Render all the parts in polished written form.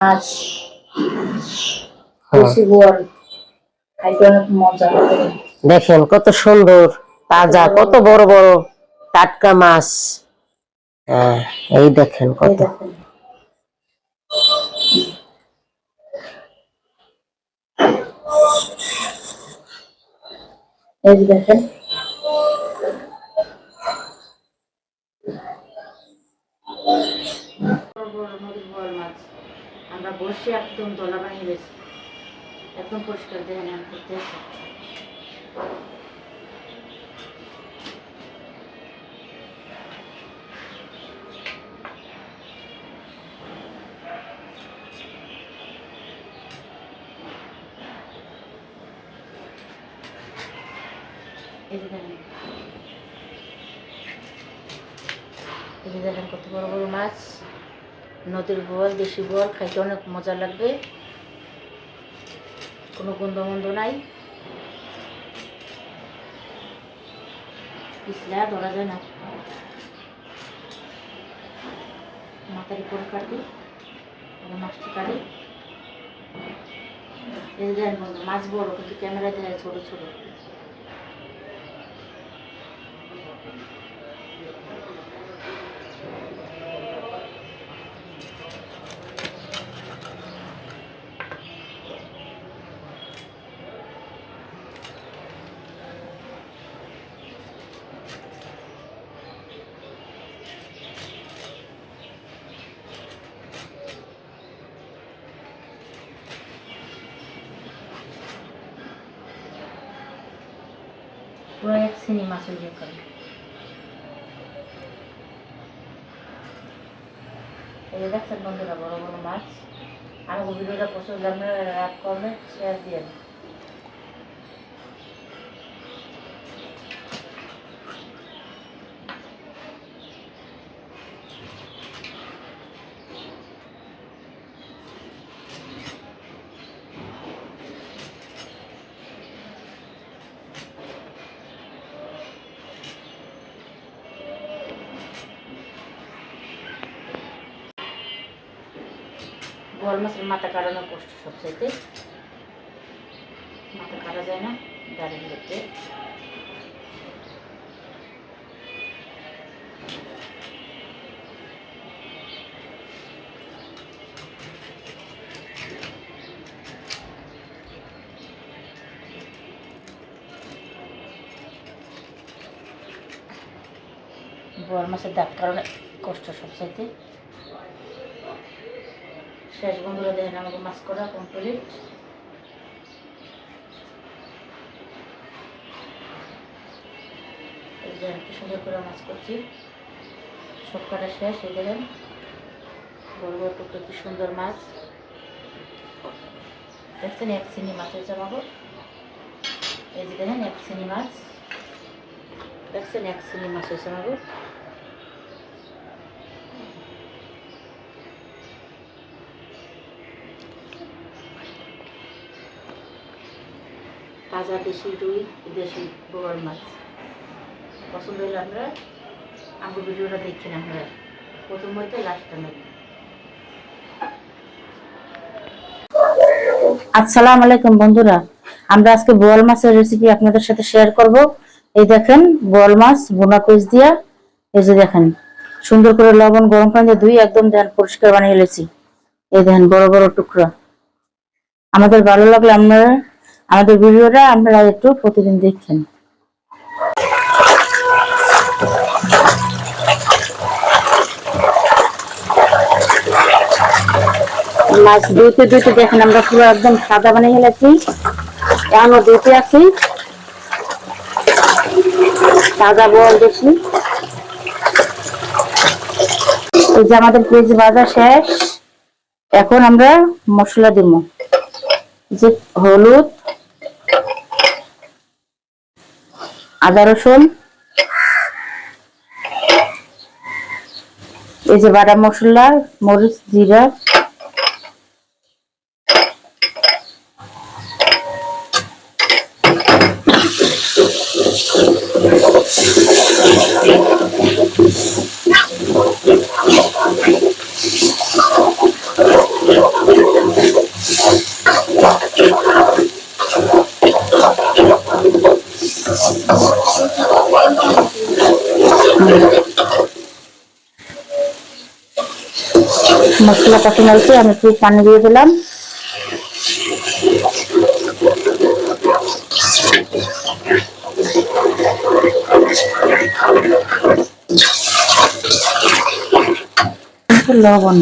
মাছ দেশি বোয়াল খাইতে অনেক মজা। দেখেন কত সুন্দর তাজা, কত বড় বড় টাটকা মাছ। এই দেখেন কত। এই দেখেন নদীর বোয়াল মাছ আমরা বসে একদম দলা বানিয়ে গেছি, একদম পরিষ্কার দেখেন করতে। এই যে দেখেন, এই যে দেখেন কত বড় বড় মাছ, নদীর বোয়াল, দেশি বোয়াল, খাইতে অনেক মজা লাগবে, কোনো গন্ধ নাই, পিছলা ধরা যায় না। মাথার উপরে কাটি, মাছটি কাটি। এই যে দেখেন মাছ বড়, কিন্তু ক্যামেরায় দেখা যায় ছোট ছোট। পুরো এক শ্রেণী মাছের দোকান। এই যে দেখছেন বন্ধুরা বড় বড় মাছ। আমার ভিডিওটা পছন্দ লাগলে লাইক কমেন্ট শেয়ার দিয়ে বোয়াল মাছের মাথা কাটানো কষ্ট সবচাইতে, মাথা কাটা যায় না গাড়ির মধ্যে। বোয়াল মাছের দাঁত কারণে কষ্ট সবচাইতে। শেষ বন্ধুরা দেখেন আমাকে মাছ করা কমপ্লিট। এই দেখেন কি সুন্দর করে মাছ করছি, সব কাটা শেষ। এই দেখেন বড় বড় টুকরো কি সুন্দর মাছ দেখছেন, এক শ্রেণী মাছ হয়েছে আমাকে। এই যে দেখেন এক শ্রেণী মাছ দেখছেন, এক শ্রেণী মাছ হয়েছে আমাকে। তাজা দেশি রুই, দেশি বোয়াল মাছ। পছন্দ হলে আমরা আমার ভিডিওটা দেখছেন, আমরা প্রথম হইতে লাস্টটা নেই। আসসালামু আলাইকুম বন্ধুরা, আমরা আজকে বোয়াল মাছের রেসিপি আপনাদের সাথে শেয়ার করব। এই দেখেন বোয়াল মাছ বোনা পিস দিয়া, এই যে দেখেন সুন্দর করে লবণ গরম পানি দিয়ে ধুই একদম দেখেন পরিষ্কার বানিয়ে নিয়েছি। এই দেখেন বড় বড় টুকরা। আমাদের ভালো লাগলে আপনারা আমাদের ভিডিওটা আপনারা একটু প্রতিদিন দেখছেন। মাছ ধুইতে ধুইতে দেখেন আমরা পুরো একদম সাদা বানিয়ে ফেলেছি। এখনো ধুইতে আছি, তাজা বোয়াল দেশি। এই যে আমাদের পেঁয়াজ ভাজা শেষ, এখন আমরা মশলা দিব। যে হলুদ, আদা রসুন, এই যে বাটা মশলা, মরিচ, জিরা, মশলা কষানো হয়েছে, আমি একটু পানি দিয়ে দিলাম। লবণ,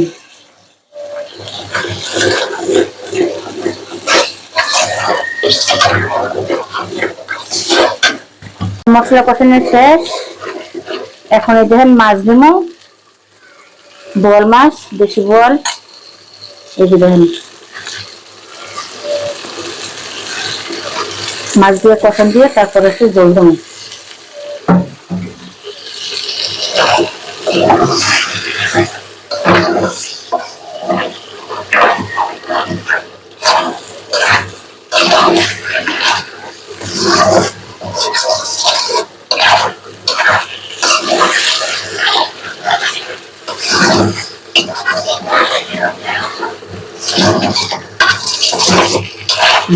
মশলা কষানো শেষ। এখন এই দেখেন মাছ দিব, বোয়াল মাছ, দেশি বোয়াল। এই যে দেখেন মাছ দিয়ে কষান দিয়ে তারপরে একটু জল দেবো।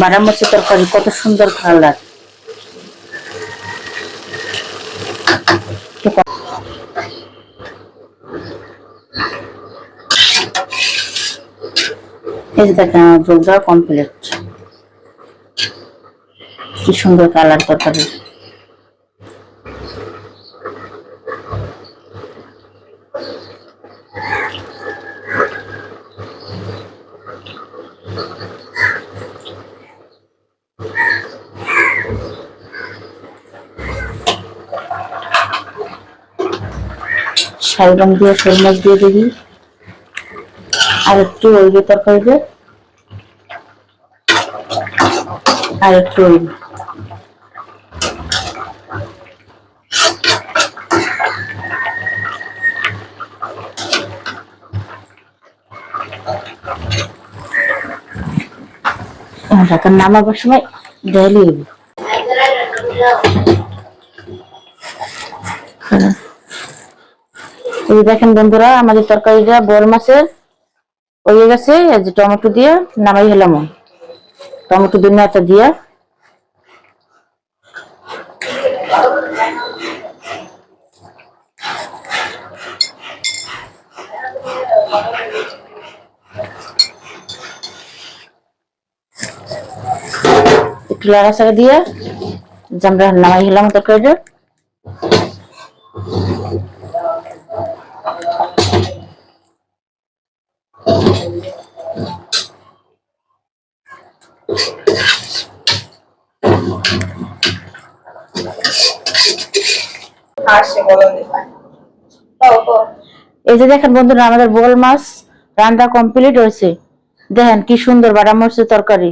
বাটা মাছের তরকারি কত সুন্দর কালার। এই যে দেখেন আমার ঝোল দেওয়া কমপ্লিট। কি সুন্দর কালার তরকারি। শালগম দিয়ে শোল মাছ দিয়ে দিবি, আর একটু ওই যে তরকারিতে আর একটু ওই নামাবার সময় ডাইলি এই দেখেন বন্ধুরা, আমাদের তরকারিটা বোয়াল মাছের হয়ে গেছে। এই যে টমেটো দিয়ে নামাই হলাম, টমেটো ধনিয়াটা দিয়ে। একটু লাড়াচাড়া দিয়ে যে আমরা নামাই হলাম তরকারিটা। এই যে দেখেন বন্ধুরা, আমাদের বোয়াল মাছ রান্না কমপ্লিট হয়েছে। দেখেন কি সুন্দর বাটা মাছের তরকারি।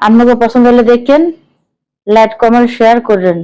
আপনাকে পছন্দ হলে দেখেন, লাইক কমেন্ট শেয়ার করেন।